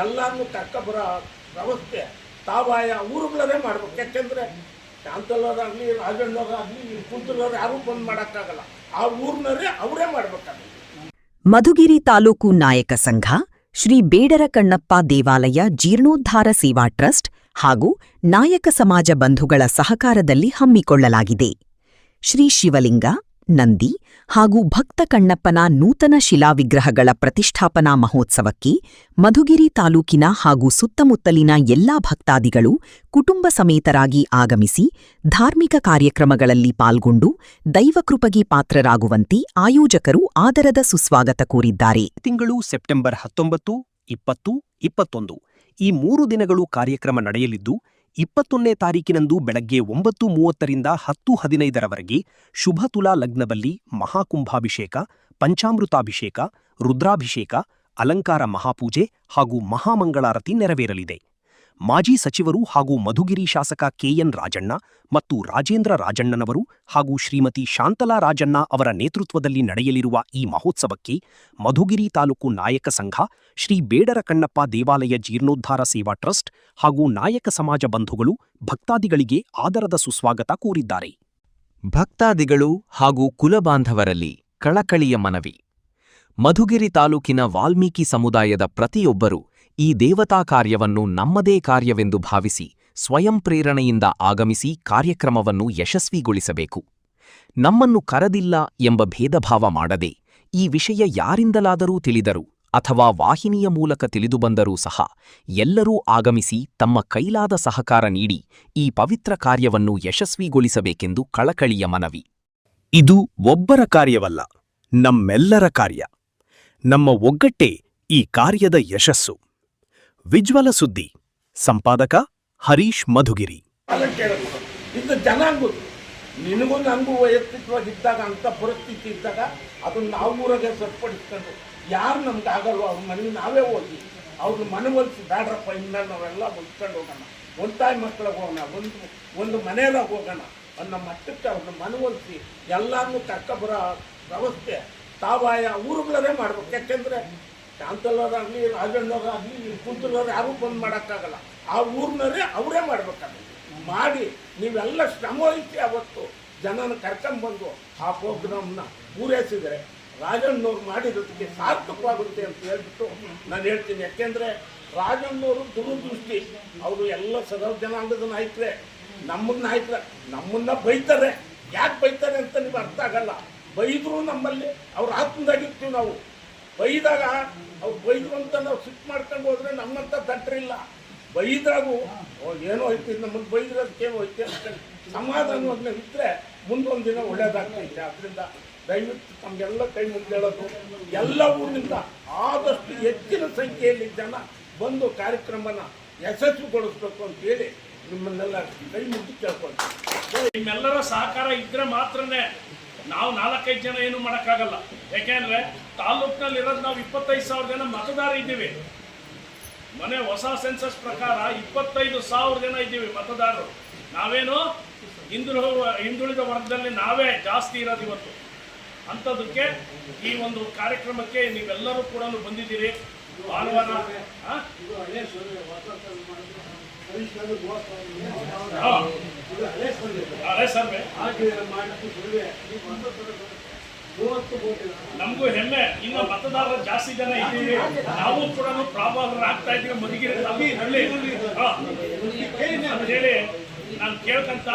ಎಲ್ಲರನ್ನೂ ಕರ್ಕೊಬರೋ ವ್ಯವಸ್ಥೆ ತಾವಾಯ ಊರುಗಳೇ ಮಾಡ್ಬೇಕು. ಯಾಕೆಂದರೆ ಶಾಂತಲ್ಲವರಾಗಲಿ ರಾಜಣ್ಣವರಾಗಲಿ ಕುಂತಲವ್ರು ಯಾರೂ ಬಂದು ಮಾಡೋಕ್ಕಾಗಲ್ಲ. ಆ ಊರಿನವರೇ ಅವರೇ ಮಾಡಬೇಕಾಗುತ್ತೆ. ಮಧುಗಿರಿ ತಾಲೂಕು ನಾಯಕ ಸಂಘ, ಶ್ರೀ ಬೇಡರ ಕಣ್ಣಪ್ಪ ದೇವಾಲಯ ಜೀರ್ಣೋದ್ಧಾರ ಸೇವಾ ಟ್ರಸ್ಟ್ ಹಾಗೂ ನಾಯಕ ಸಮಾಜ ಬಂಧುಗಳ ಸಹಕಾರದಲ್ಲಿ ಹಮ್ಮಿಕೊಳ್ಳಲಾಗಿದೆ. ಶ್ರೀ ಶಿವಲಿಂಗ, ನಂದಿ ಹಾಗೂ ಭಕ್ತ ಕಣ್ಣಪ್ಪನ ನೂತನ ಶಿಲಾವಿಗ್ರಹಗಳ ಪ್ರತಿಷ್ಠಾಪನಾ ಮಹೋತ್ಸವಕ್ಕೆ ಮಧುಗಿರಿ ತಾಲೂಕಿನ ಹಾಗೂ ಸುತ್ತಮುತ್ತಲಿನ ಎಲ್ಲಾ ಭಕ್ತಾದಿಗಳು ಕುಟುಂಬ ಸಮೇತರಾಗಿ ಆಗಮಿಸಿ ಧಾರ್ಮಿಕ ಕಾರ್ಯಕ್ರಮಗಳಲ್ಲಿ ಪಾಲ್ಗೊಂಡು ದೈವಕೃಪೆಗೆ ಪಾತ್ರರಾಗುವಂತೆ ಆಯೋಜಕರು ಆದರದ ಸುಸ್ವಾಗತ ಕೋರಿದ್ದಾರೆ. ತಿಂಗಳು ಸೆಪ್ಟೆಂಬರ್ 19, 20, 21 ಈ 3 ದಿನಗಳು ಕಾರ್ಯಕ್ರಮ ನಡೆಯಲಿದ್ದು 21ನೇ ತಾರೀಕಿನಂದು ಬೆಳಗ್ಗೆ 9:30ರಿಂದ 10:15ರವರೆಗೆ ಶುಭ ತುಲಾ ಲಗ್ನದಲ್ಲಿ ಮಹಾಕುಂಭಾಭಿಷೇಕ, ಪಂಚಾಮೃತಾಭಿಷೇಕ, ರುದ್ರಾಭಿಷೇಕ, ಅಲಂಕಾರ ಮಹಾಪೂಜೆ ಹಾಗೂ ಮಹಾಮಂಗಳಾರತಿ ನೆರವೇರಲಿದೆ. ಮಾಜಿ ಸಚಿವರು ಹಾಗೂ ಮಧುಗಿರಿ ಶಾಸಕ ಕೆಎನ್ ರಾಜಣ್ಣ ಮತ್ತು ರಾಜೇಂದ್ರ ರಾಜಣ್ಣನವರು ಹಾಗೂ ಶ್ರೀಮತಿ ಶಾಂತಲಾ ರಾಜಣ್ಣ ಅವರ ನೇತೃತ್ವದಲ್ಲಿ ನಡೆಯಲಿರುವ ಈ ಮಹೋತ್ಸವಕ್ಕೆ ಮಧುಗಿರಿ ತಾಲೂಕು ನಾಯಕ ಸಂಘ, ಶ್ರೀ ಬೇಡರ ಕಣ್ಣಪ್ಪ ದೇವಾಲಯ ಜೀರ್ಣೋದ್ಧಾರ ಸೇವಾ ಟ್ರಸ್ಟ್ ಹಾಗೂ ನಾಯಕ ಸಮಾಜ ಬಂಧುಗಳು ಭಕ್ತಾದಿಗಳಿಗೆ ಆದರದ ಸುಸ್ವಾಗತ ಕೋರಿದ್ದಾರೆ. ಭಕ್ತಾದಿಗಳು ಹಾಗೂ ಕುಲಬಾಂಧವರಲ್ಲಿ ಕಳಕಳಿಯ ಮನವಿ. ಮಧುಗಿರಿ ತಾಲೂಕಿನ ವಾಲ್ಮೀಕಿ ಸಮುದಾಯದ ಪ್ರತಿಯೊಬ್ಬರೂ ಈ ದೇವತಾ ಕಾರ್ಯವನ್ನು ನಮ್ಮದೇ ಕಾರ್ಯವೆಂದು ಭಾವಿಸಿ ಸ್ವಯಂ ಪ್ರೇರಣೆಯಿಂದ ಆಗಮಿಸಿ ಕಾರ್ಯಕ್ರಮವನ್ನು ಯಶಸ್ವಿಗೊಳಿಸಬೇಕು. ನಮ್ಮನ್ನು ಕರೆದಿಲ್ಲ ಎಂಬ ಭೇದಭಾವ ಮಾಡದೆ ಈ ವಿಷಯ ಯಾರಿಂದಲಾದರೂ ತಿಳಿದರೂ ಅಥವಾ ವಾಹಿನಿಯ ಮೂಲಕ ತಿಳಿದುಬಂದರೂ ಸಹ ಎಲ್ಲರೂ ಆಗಮಿಸಿ ತಮ್ಮ ಕೈಲಾದ ಸಹಕಾರ ನೀಡಿ ಈ ಪವಿತ್ರ ಕಾರ್ಯವನ್ನು ಯಶಸ್ವಿಗೊಳಿಸಬೇಕೆಂದು ಕಳಕಳಿಯ ಮನವಿ. ಇದು ಒಬ್ಬರ ಕಾರ್ಯವಲ್ಲ, ನಮ್ಮೆಲ್ಲರ ಕಾರ್ಯ. ನಮ್ಮ ಒಗ್ಗಟ್ಟೇ ಈ ಕಾರ್ಯದ ಯಶಸ್ಸು. ವಿಜ್ವಲ ಸುದ್ದಿ, ಸಂಪಾದಕ ಹರೀಶ್ ಮಧುಗಿರಿ. ಇದು ಜನಾಂಗ, ನಿನಗೂ ನನಗೂ ವೈಯಕ್ತಿಕವಾಗಿದ್ದಾಗ ಅಂಥ ಪರಿಸ್ಥಿತಿ ಇದ್ದಾಗ ಅದನ್ನು ನಾವು ಊರಾಗೆ ಸರಿಪಡಿಸ್ಕೊಂಡು ಯಾರು ನಮ್ಗೆ ಆಗಲ್ವೋ ಅವ್ರ ಮನೆಗೆ ನಾವೇ ಹೋಗಿ ಅವ್ರನ್ನ ಮನವೊಲಿಸಿ ಬೇಡ್ರಪ್ಪ ಇನ್ನು ನಾವೆಲ್ಲ ಮುಗಿಸ್ಕೊಂಡು ಹೋಗೋಣ, ಒಂದಾಯಿ ಮಕ್ಕಳಿಗೆ ಹೋಗೋಣ, ಒಂದು ಮನೆಯಾಗ ಹೋಗೋಣ ಅನ್ನೋ ಮಟ್ಟಕ್ಕೆ ಅವ್ರನ್ನ ಮನವೊಲಿಸಿ ಎಲ್ಲರನ್ನೂ ಕರ್ಕೊಬರೋ ವ್ಯವಸ್ಥೆ ತಾವಾಯ ಊರುಗಳೇ ಮಾಡ್ಬೇಕು. ಯಾಕೆಂದರೆ ಶಾಂತಲ್ಲವರಾಗಲಿ ರಾಜಣ್ಣವರಾಗಲಿ ಕುಂತಲವ್ರು ಯಾರೂ ಬಂದು ಮಾಡೋಕ್ಕಾಗಲ್ಲ. ಆ ಊರಿನವರೇ ಅವರೇ ಮಾಡಬೇಕಾಗುತ್ತೆ. ಮಾಡಿ ನೀವೆಲ್ಲ ಶ್ರಮವಹಿಸಿ ಅವತ್ತು ಜನನ ಕರ್ಕೊಂಡ್ಬಂದು ಆ ಪ್ರೋಗ್ರಾಮ್ನ ಪೂರೈಸಿದರೆ ರಾಜಣ್ಣವ್ರು ಮಾಡಿರೋದಕ್ಕೆ ಸಾರ್ಥಕವಾಗುತ್ತೆ ಅಂತ ಹೇಳ್ಬಿಟ್ಟು ನಾನು ಹೇಳ್ತೀನಿ. ಯಾಕೆಂದರೆ ರಾಜಣ್ಣವರು ದುರದೃಷ್ಟಿ, ಅವರು ಎಲ್ಲ ಸದಾ ಜನಾಂಗದ ನಾಯಕರೇ, ನಮ್ಮನ್ನ ಬೈತಾರೆ. ಯಾಕೆ ಬೈತಾರೆ ಅಂತ ನಿಮ್ಗೆ ಅರ್ಥ ಆಗಲ್ಲ. ಬೈದರೂ ನಮ್ಮಲ್ಲಿ ಅವ್ರ ಆತ್ಮದಾಗಿರ್ತೀವಿ ನಾವು. ಬೈದಾಗ ಅವ್ರು ಬೈದ್ರು ಅಂತ ನಾವು ಸಿಟ್ಟು ಮಾಡ್ಕೊಂಡು ಹೋದರೆ ನಮ್ಮಂತ ದಟ್ಟರಿಲ್ಲ. ಬೈದ್ರಾಗೂ ಏನೋ ಐತಿ, ನಮ್ಮನ್ನು ಬೈದ್ರದಕ್ಕೇನೋ ಐತಿ ಅಂತ ಸಮಾಧಾನವಾಗಿ ಇದ್ದರೆ ಮುಂದೊಂದು ದಿನ ಒಳ್ಳೇದಾಗ್ತೈತೆ. ಅದರಿಂದ ದಯವಿಟ್ಟು ತಮಗೆಲ್ಲ ಕೈ ಮುಗಿದೇಳೋದು, ಎಲ್ಲ ಊರಿನಿಂದ ಆದಷ್ಟು ಹೆಚ್ಚಿನ ಸಂಖ್ಯೆಯಲ್ಲಿ ಜನ ಬಂದು ಕಾರ್ಯಕ್ರಮನ ಯಶಸ್ವಿಗೊಳಿಸ್ಬೇಕು ಅಂತೇಳಿ ನಿಮ್ಮನ್ನೆಲ್ಲ ಕೈ ಮುಗಿ ಕೇಳ್ಕೊಳ್ತೀವಿ. ನಿಮ್ಮೆಲ್ಲರ ಸಹಕಾರ ಇದ್ರೆ ಮಾತ್ರನೇ ನಾವು 4-5 ಜನ ಏನು ಮಾಡೋಕ್ಕಾಗಲ್ಲ. ಯಾಕೆಂದರೆ ತಾಲೂಕಿನಲ್ಲಿ ಇರೋದು ನಾವು 25,000 ಜನ ಮತದಾರ ಇದ್ದೀವಿ. ಮನೆ ಹೊಸ ಸೆನ್ಸಸ್ ಪ್ರಕಾರ 25,000 ಜನ ಇದ್ದೀವಿ ಮತದಾರರು. ನಾವೇನು ಹಿಂದುಳಿದ ವರ್ಗದಲ್ಲಿ ನಾವೇ ಜಾಸ್ತಿ ಇರೋದು ಇವತ್ತು. ಅಂಥದಕ್ಕೆ ಈ ಒಂದು ಕಾರ್ಯಕ್ರಮಕ್ಕೆ ನೀವೆಲ್ಲರೂ ಕೂಡ ಬಂದಿದ್ದೀರಿ. ಭಾನುವಾರ ನಮಗೂ ಹೆಮ್ಮೆ, ಇನ್ನು ಮತದಾರರು ಜಾಸ್ತಿ ಜನ ಇದ್ದೀವಿ. ನಾವು ಕೂಡ ಪ್ರಾಬಲ್ಯರಾಗ್ತಾ ಇದ್ದೀವಿ ಮಧುಗಿರಿ ಹೇಳಿ ನಾನು ಕೇಳ್ಕಂತ